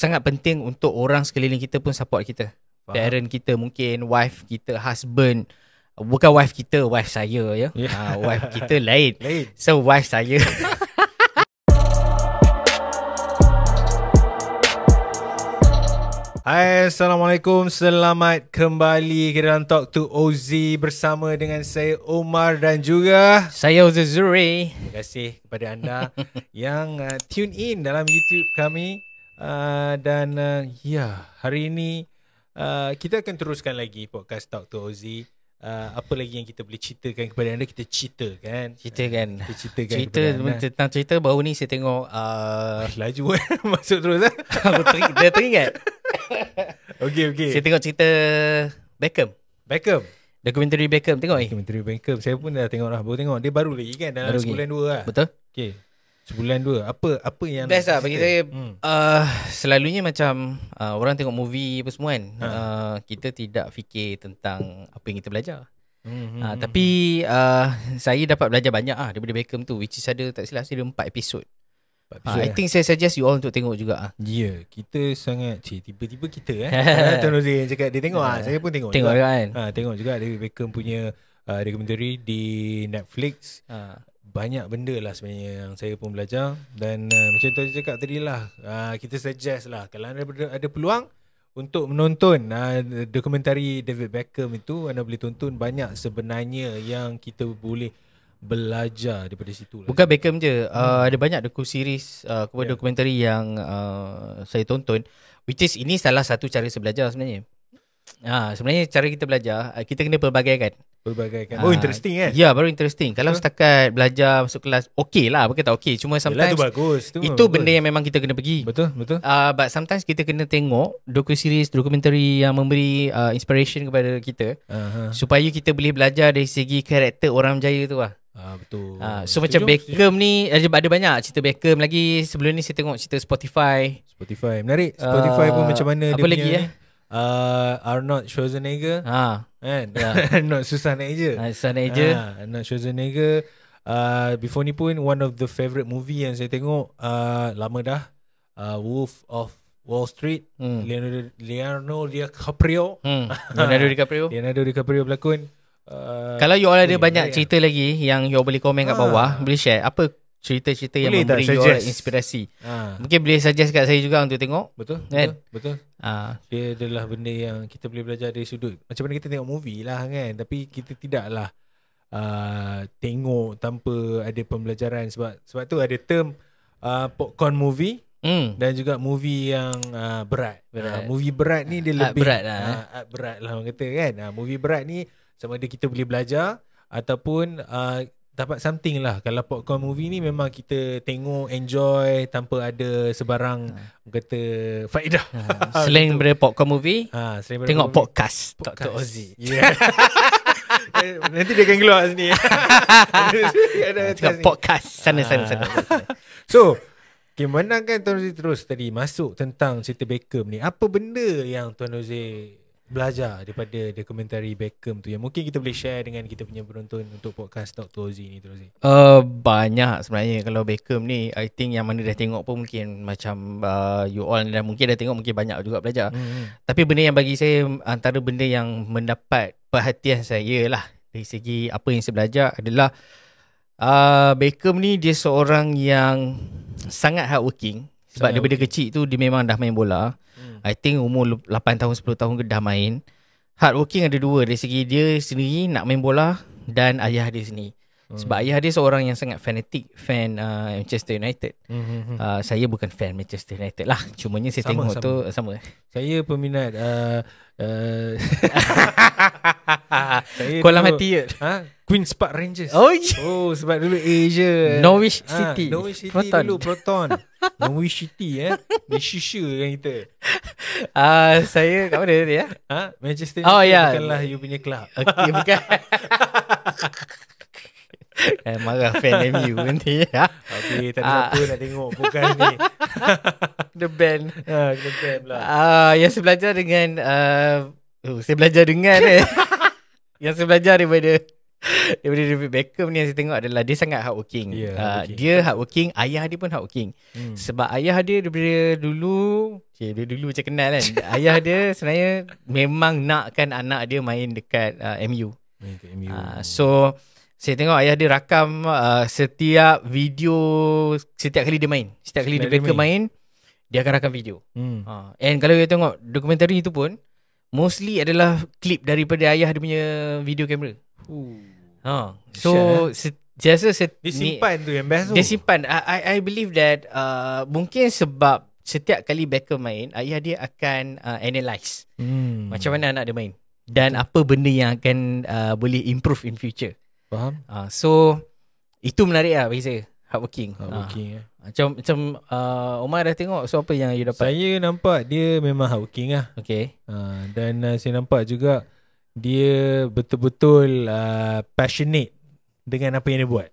sangat penting untuk orang sekeliling kita pun support kita. Parent kita mungkin, wife kita, husband. Bukan wife kita, wife saya ya. Wife kita lain. So wife saya. Hai, Assalamualaikum. Selamat kembali ke dalam Talk to Ozi bersama dengan saya Omar dan juga Saya Zuri. terima kasih kepada anda yang tune in dalam YouTube kami. Hari ini kita akan teruskan lagi podcast Talk to Ozi. Apa lagi yang kita boleh ceritakan kepada anda, kita ceritakan. Tentang cerita baru ni saya tengok laju masuk terus dia teringat. Okay. Saya tengok cerita Beckham. Dokumentari Beckham tengok ni. Dokumentari Beckham saya pun dah tengok dah. Baru tengok. Dia baru lagi kan, dalam sebulan dua lah. Betul. Okay. Sebulan dua. Apa yang best lah bagi saya. Selalunya macam orang tengok movie apa semua kan, kita tidak fikir tentang apa yang kita belajar. Tapi saya dapat belajar banyak daripada Beckham tu, which is ada tak silap saya ada 4 episod. I think saya suggest you all untuk tengok juga. Ya, kita sangat tiba-tiba kita Tuan Rozin cakap dia tengok. Saya pun tengok juga kan. Tengok juga David Beckham punya dokumentari di Netflix. Banyak benda lah sebenarnya yang saya pun belajar. Dan macam Tuan cakap tadi lah, kita suggest lah kalau anda ada peluang untuk menonton dokumentari David Beckham itu, anda boleh tonton. Banyak sebenarnya yang kita boleh belajar daripada situ. Bukan Beckham je, ada banyak doku-series, dokumentari yang saya tonton, which is ini salah satu cara saya belajar sebenarnya. Sebenarnya cara kita belajar, kita kena pelbagaikan. Interesting kan? Ya, baru interesting. Kalau setakat belajar masuk kelas, okey lah, bukan tak okey. Cuma sometimes tu bagus. Itu benda yang memang kita kena pergi. Betul. But sometimes kita kena tengok doku-series, dokumentari yang memberi inspiration kepada kita, supaya kita boleh belajar dari segi karakter orang berjaya tu lah. Betul. So macam Beckham ni ada banyak cerita Beckham lagi. Sebelum ni saya tengok cerita Spotify menarik. Spotify pun macam mana apa dia lagi punya Arnold Schwarzenegger kan? Not susah nak je. Arnold Schwarzenegger. Before ni pun one of the favourite movie yang saya tengok, lama dah, Wolf of Wall Street. Leonardo DiCaprio. Leonardo DiCaprio berlakon. Kalau you all ada banyak cerita lagi yang you all boleh komen kat bawah, boleh share apa cerita-cerita yang memberi you all inspirasi. Mungkin boleh suggest kat saya juga untuk tengok. Betul. Dia adalah benda yang kita boleh belajar dari sudut macam mana kita tengok movie lah kan. Tapi kita tidaklah tengok tanpa ada pembelajaran. Sebab tu ada term popcorn movie dan juga movie yang berat. Movie berat ni dia lebih berat lah orang kata kan. Movie berat ni sama ada kita boleh belajar ataupun dapat something lah. Kalau popcorn movie ni memang kita tengok, enjoy tanpa ada sebarang kata faedah. Selain daripada popcorn movie, tengok movie. Podcast Dr. Ozi. Nanti dia akan keluar sini. Tengok podcast sana. So gimana kan Tuan Rozzi terus tadi masuk tentang cerita Beckham ni. Apa benda yang Tuan Rozzi belajar daripada dokumentari Beckham tu yang mungkin kita boleh share dengan kita punya penonton untuk podcast Talk to Ozi ni, Tuan Rozzi? Banyak sebenarnya. Kalau Beckham ni, I think yang mana dah tengok pun mungkin macam you all dah mungkin dah tengok, mungkin banyak juga belajar. Tapi benda yang bagi saya, antara benda yang mendapat perhatian saya lah dari segi apa yang saya belajar adalah Beckham ni dia seorang yang sangat hardworking. Sebab daripada kecil tu dia memang dah main bola. I think umur 8 tahun 10 tahun ke dah main. Hardworking ada dua, dari segi dia sendiri nak main bola dan ayah dia sendiri. Sebab ayah dia seorang yang sangat fanatik fan Manchester United. Saya bukan fan Manchester United lah. Cumanya saya tengok tu sama. Saya peminat saya kolam hati Queen's Park Rangers. Sebab dulu Asia Norwich City Proton. Dulu Proton. Norwich City di Shisha kan kita. Saya kat mana tadi ya? Manchester United bukanlah you punya club. Okay, bukan. Marah fan MU nanti ya. Okay, tak ada apa nak tengok bukan ni. The band. The band lah. Yang saya belajar dengan yang saya belajar daripada Daripada David Beckham ni yang saya tengok adalah dia sangat hardworking. Dia hardworking, ayah dia pun hardworking. Sebab ayah dia daripada dulu, dia dulu macam kenal kan. Ayah dia sebenarnya memang nakkan anak dia main dekat MU. So saya tengok ayah dia rakam setiap video, setiap kali dia main. Setiap kali Beckham main, dia akan rakam video. And kalau kita tengok dokumentari itu pun mostly adalah klip daripada ayah dia punya video kamera. So dia simpan tu yang best tu. Dia simpan. I believe that mungkin sebab setiap kali Beckham main, ayah dia akan analyse macam mana anak dia main dan apa benda yang akan boleh improve in future. Faham? So itu menarik lah bagi saya. Hardworking. Macam Omar dah tengok. So apa yang you dapat? Saya nampak dia memang hardworking lah. Okay. Dan saya nampak juga dia betul-betul passionate dengan apa yang dia buat.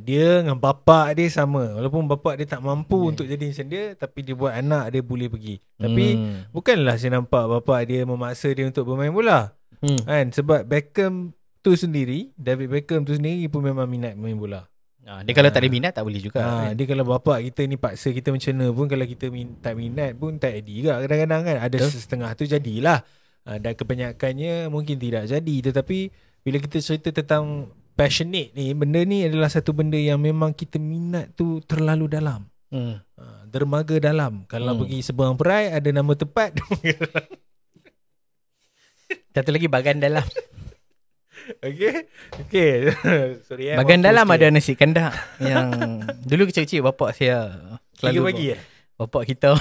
Dia dengan bapak dia sama. Walaupun bapak dia tak mampu untuk jadi macam dia, tapi dia buat anak dia boleh pergi. Tapi bukanlah saya nampak bapak dia memaksa dia untuk bermain bola. Kan? Sebab Beckham tu sendiri, David Beckham tu sendiri pun memang minat main bola. Dia kalau tak ada minat tak boleh juga. Dia kalau bapak kita ni paksa kita macam mana pun, kalau kita tak minat pun tak jadi juga kadang-kadang kan. Ada setengah tu jadilah. Dan kebanyakannya mungkin tidak jadi. Tetapi bila kita cerita tentang passionate ni, benda ni adalah satu benda yang memang kita minat tu terlalu dalam. Dermaga dalam. Kalau pergi Seberang Perai ada nama tempat. Satu lagi Bagan Dalam. Okay. Sorry, Bagan Dalam ada nasi kandak yang dulu kecil-kecil bapak saya selalu bagi bapak kita.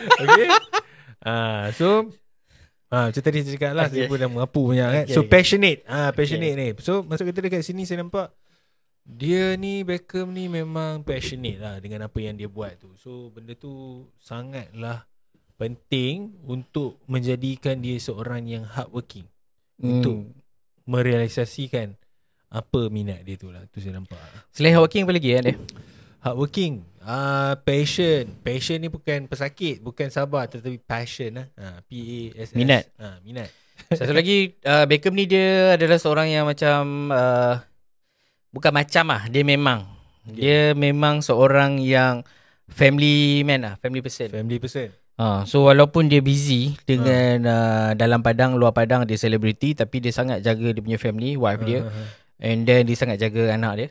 Okay. So macam tadi saya cakap lah, saya pun dah mengapu banyak kan. So passionate. Passionate ni. So masuk kita dekat sini, saya nampak dia ni, Beckham ni memang passionate lah dengan apa yang dia buat tu. So benda tu sangatlah penting untuk menjadikan dia seorang yang hardworking. Untuk merealisasikan apa minat dia tu lah. Tu saya nampak. Selain hardworking apa lagi dia? Hardworking, passion ni bukan pesakit, bukan sabar, tetapi passion lah. PASS. Minat. Minat. Satu lagi, Beckham ni dia adalah seorang yang macam bukan macam lah, dia memang dia memang seorang yang family man lah, family person. So walaupun dia busy dengan dalam padang, luar padang dia selebriti, tapi dia sangat jaga dia punya family, wife dia. And then dia sangat jaga anak dia.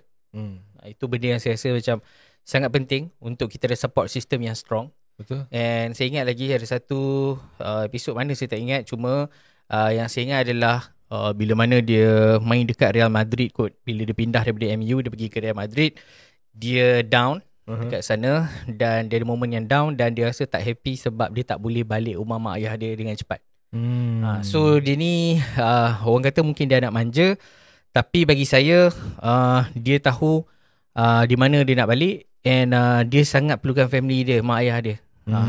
Itu benda yang saya rasa macam sangat penting untuk kita ada support system yang strong. Betul. And saya ingat lagi ada satu episod mana saya tak ingat, cuma yang saya ingat adalah bila mana dia main dekat Real Madrid kot. Bila dia pindah daripada MU, dia pergi ke Real Madrid, dia down dekat sana, dan dia ada momen yang down dan dia rasa tak happy sebab dia tak boleh balik rumah mak ayah dia dengan cepat. So dia ni orang kata mungkin dia anak manja, tapi bagi saya dia tahu di mana dia nak balik, and dia sangat perlukan family dia, mak ayah dia.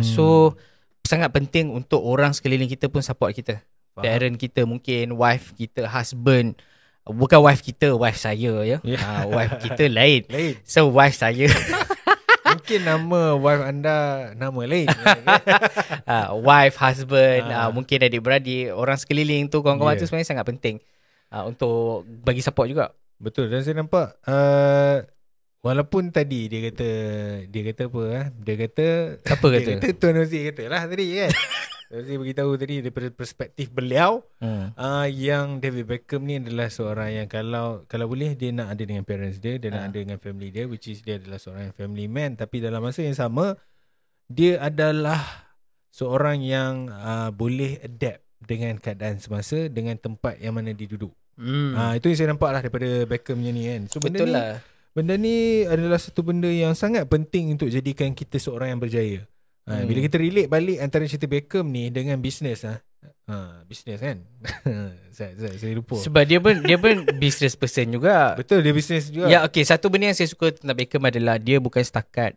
So sangat penting untuk orang sekeliling kita pun support kita. Parent kita, mungkin wife kita, husband. Bukan wife kita, wife saya ya. Wife kita lain. So wife saya. Mungkin nama wife anda nama lain. Wife, husband, mungkin adik-beradik, orang sekeliling tu, kawan-kawan tu sebenarnya sangat penting untuk bagi support juga. Betul. Dan saya nampak walaupun tadi dia kata apa dia kata apa kata? Dia kata Tuan Ozi kata lah tadi kan. Saya beritahu tadi daripada perspektif beliau yang David Beckham ni adalah seorang yang kalau boleh dia nak ada dengan parents dia nak ada dengan family dia, which is dia adalah seorang yang family man, tapi dalam masa yang sama dia adalah seorang yang boleh adapt dengan keadaan semasa, dengan tempat yang mana dia duduk. Itu yang saya nampak lah daripada Beckham ni kan. So benda ni adalah satu benda yang sangat penting untuk jadikan kita seorang yang berjaya. Bila kita relate balik antara cerita Beckham ni dengan bisnes bisnes kan. saya lupa. Sebab dia pun business person juga. Betul, dia bisnes juga. Ya, okey, satu benda yang saya suka tentang Beckham adalah dia bukan setakat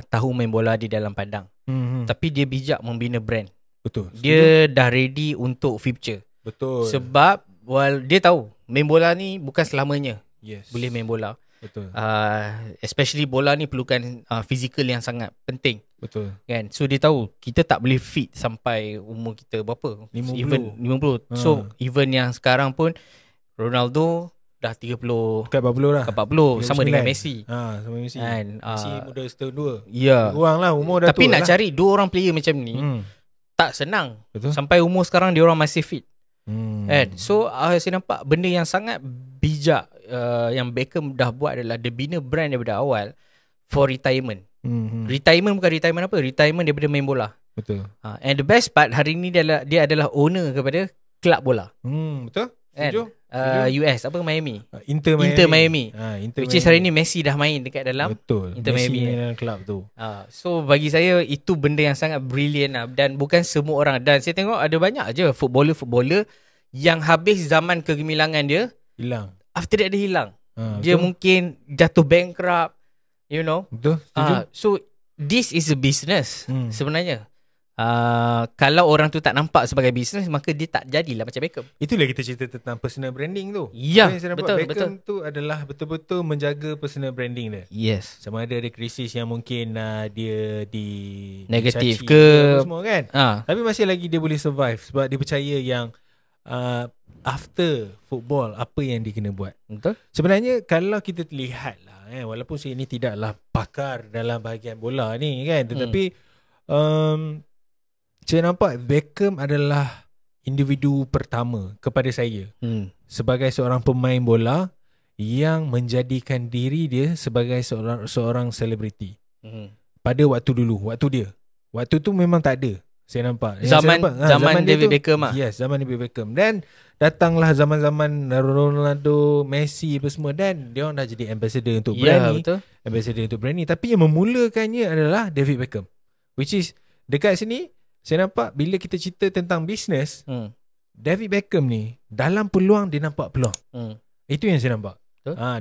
tahu main bola di dalam padang. Tapi dia bijak membina brand. Betul. Dia dah ready untuk future. Betul. Sebab dia tahu main bola ni bukan selamanya. Boleh main bola. Betul. Especially bola ni perlukan fizikal yang sangat penting. Betul. Kan? So dia tahu kita tak boleh fit sampai umur kita berapa? 50. Even 50. So even yang sekarang pun Ronaldo dah 30 Dekat 40 lah. Dekat 40 sama dengan Messi. Sama Messi. Kan? Messi muda setahun dua. Ya. Kurang lah umur dah Tapi tua nak lah. cari dua orang player macam ni tak senang. Betul. Sampai umur sekarang dia orang masih fit. Kan? So saya nampak benda yang sangat bijak yang Beckham dah buat adalah dia bina brand daripada awal for retirement. Retirement bukan retirement apa? Retirement daripada main bola. Betul. And the best part hari ni dia adalah owner kepada kelab bola. Betul. Setuju. US apa Miami. Inter Miami. Which is hari ni Messi dah main dekat dalam. Betul. Inter Messi Miami dalam kelab tu. So bagi saya itu benda yang sangat brilliant lah. Dan bukan semua orang. Dan saya tengok ada banyak je footballer yang habis zaman kegemilangan dia hilang. After that dia hilang. Dia mungkin jatuh bankrupt. You know. Betul. Setuju. So this is a business sebenarnya. Kalau orang tu tak nampak sebagai bisnes, maka dia tak jadilah macam Beckham. Itulah kita cerita tentang personal branding tu. Ya, betul. Beckham tu adalah betul-betul menjaga personal branding dia. Yes. Sama ada krisis yang mungkin dia negatif ke semua kan. Tapi masih lagi dia boleh survive sebab dia percaya yang after football apa yang dia kena buat. Betul. Sebenarnya kalau kita lihat lah walaupun saya ni tidaklah pakar dalam bahagian bola ni kan, tetapi saya nampak Beckham adalah individu pertama kepada saya sebagai seorang pemain bola yang menjadikan diri dia sebagai seorang selebriti. Pada waktu dulu, waktu tu memang tak ada. Saya nampak zaman David Beckham lah. Yes, zaman David Beckham. Dan datanglah zaman-zaman Ronaldo, Messi apa semua, dan dia orang dah jadi ambassador untuk brand ni. Ambassador untuk brand ni. Tapi yang memulakannya adalah David Beckham. Which is dekat sini saya nampak bila kita cerita tentang bisnes, David Beckham ni dalam peluang dia nampak peluang. Itu yang saya nampak.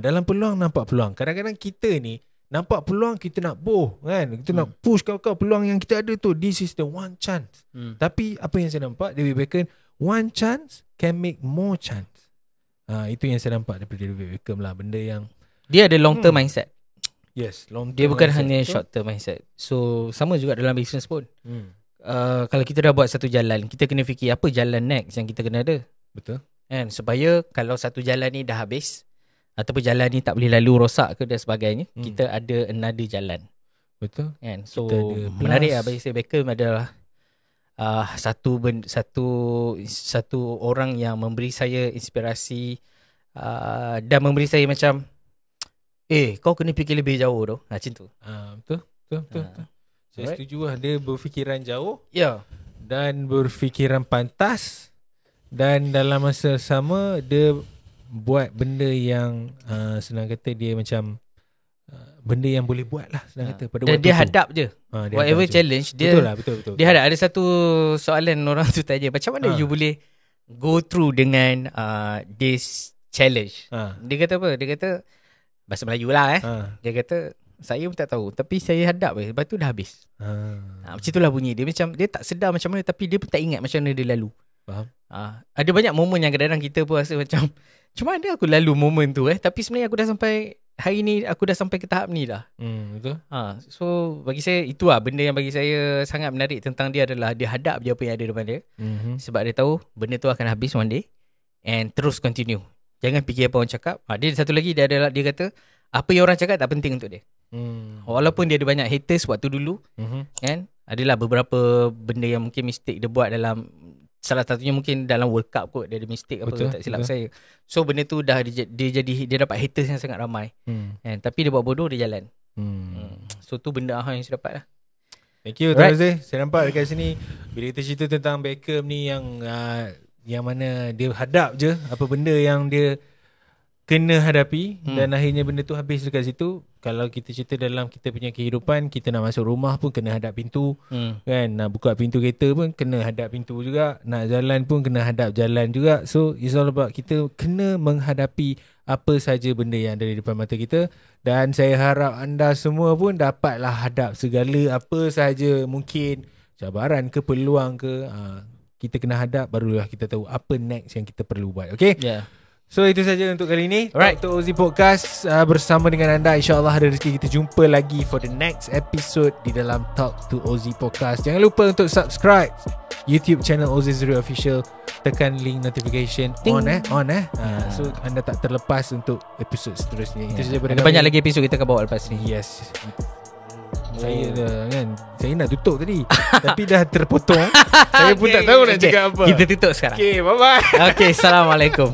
Dalam peluang nampak peluang. Kadang-kadang kita ni nampak peluang, kita nak kan, kita nak push kau peluang yang kita ada tu. This is the one chance. Tapi apa yang saya nampak, David Beckham, one chance can make more chance. Itu yang saya nampak daripada David Beckham lah. Benda yang dia ada long term mindset. Yes, long term. Dia bukan mindset, hanya short term mindset. So sama juga dalam business pun. Kalau kita dah buat satu jalan, kita kena fikir apa jalan next yang kita kena ada. Betul. Kan, supaya kalau satu jalan ni dah habis ataupun jalan ni tak boleh lalu rosak ke dan sebagainya, kita ada another jalan. Betul. Kan? So menarik lah bagi saya. Beckham adalah satu orang yang memberi saya inspirasi dan memberi saya macam kau kena fikir lebih jauh tu. Macam tu. Betul. Saya setuju lah. Dia berfikiran jauh. Ya. Dan berfikiran pantas. Dan dalam masa sama dia buat benda yang senang kata dia macam benda yang boleh buat lah senang kata pada waktu dia tu. Hadap je. Whatever challenge dia. Betul lah, betul. Dia hadap. Ada satu soalan orang tu tanya, macam mana you boleh go through dengan this challenge? Dia kata apa? Dia kata bahasa Melayu lah Dia kata saya pun tak tahu, tapi saya hadap lepas tu dah habis. Macam itulah bunyi dia. Macam dia tak sedar macam mana, tapi dia pun tak ingat macam mana dia lalu. Faham? Ada banyak momen yang kadang-kadang kita pun rasa macam mana aku lalu momen tu tapi sebenarnya aku dah sampai hari ni, aku dah sampai ke tahap ni dah. Betul. So bagi saya itu lah benda yang bagi saya sangat menarik tentang dia adalah dia hadap je apa yang ada depan dia. Sebab dia tahu benda tu akan habis one day, and terus continue. Jangan fikir apa orang cakap. Dia satu lagi dia kata apa yang orang cakap tak penting untuk dia. Walaupun dia ada banyak haters waktu dulu, kan, adalah beberapa benda yang mungkin mistake dia buat dalam, salah satunya mungkin dalam World Cup kot dia ada mistake apa, tak silap saya. So benda tu dah dia dapat haters yang sangat ramai. Kan, tapi dia buat bodoh, dia jalan. So tu benda yang saya dapat lah. Thank you Tuan Razif. Saya nampak dekat sini bila kita cerita tentang Beckham ni yang mana dia hadap je apa benda yang dia kena hadapi, dan akhirnya benda tu habis dekat situ. Kalau kita cerita dalam kita punya kehidupan, kita nak masuk rumah pun kena hadap pintu, kan, nak buka pintu kereta pun kena hadap pintu juga, nak jalan pun kena hadap jalan juga. So it's all about kita kena menghadapi apa saja benda yang ada di depan mata kita. Dan saya harap anda semua pun dapatlah hadap segala apa saja mungkin cabaran ke peluang ke, kita kena hadap, barulah kita tahu apa next yang kita perlu buat. Okay? So itu saja untuk kali ini. Alright. Talk to Ozzy Podcast bersama dengan anda. InsyaAllah ada rezeki kita jumpa lagi for the next episode di dalam Talk to Ozzy Podcast. Jangan lupa untuk subscribe YouTube channel Ozzy Zuri Official. Tekan link notification on. So anda tak terlepas untuk episod seterusnya. Itu saja ada banyak lagi episod kita akan bawa lepas ni. Yes. Saya kan, saya nak tutup tadi tapi dah terpotong. Saya pun tak tahu nak cakap apa. Kita tutup sekarang. Okay, bye-bye. Okay, Assalamualaikum.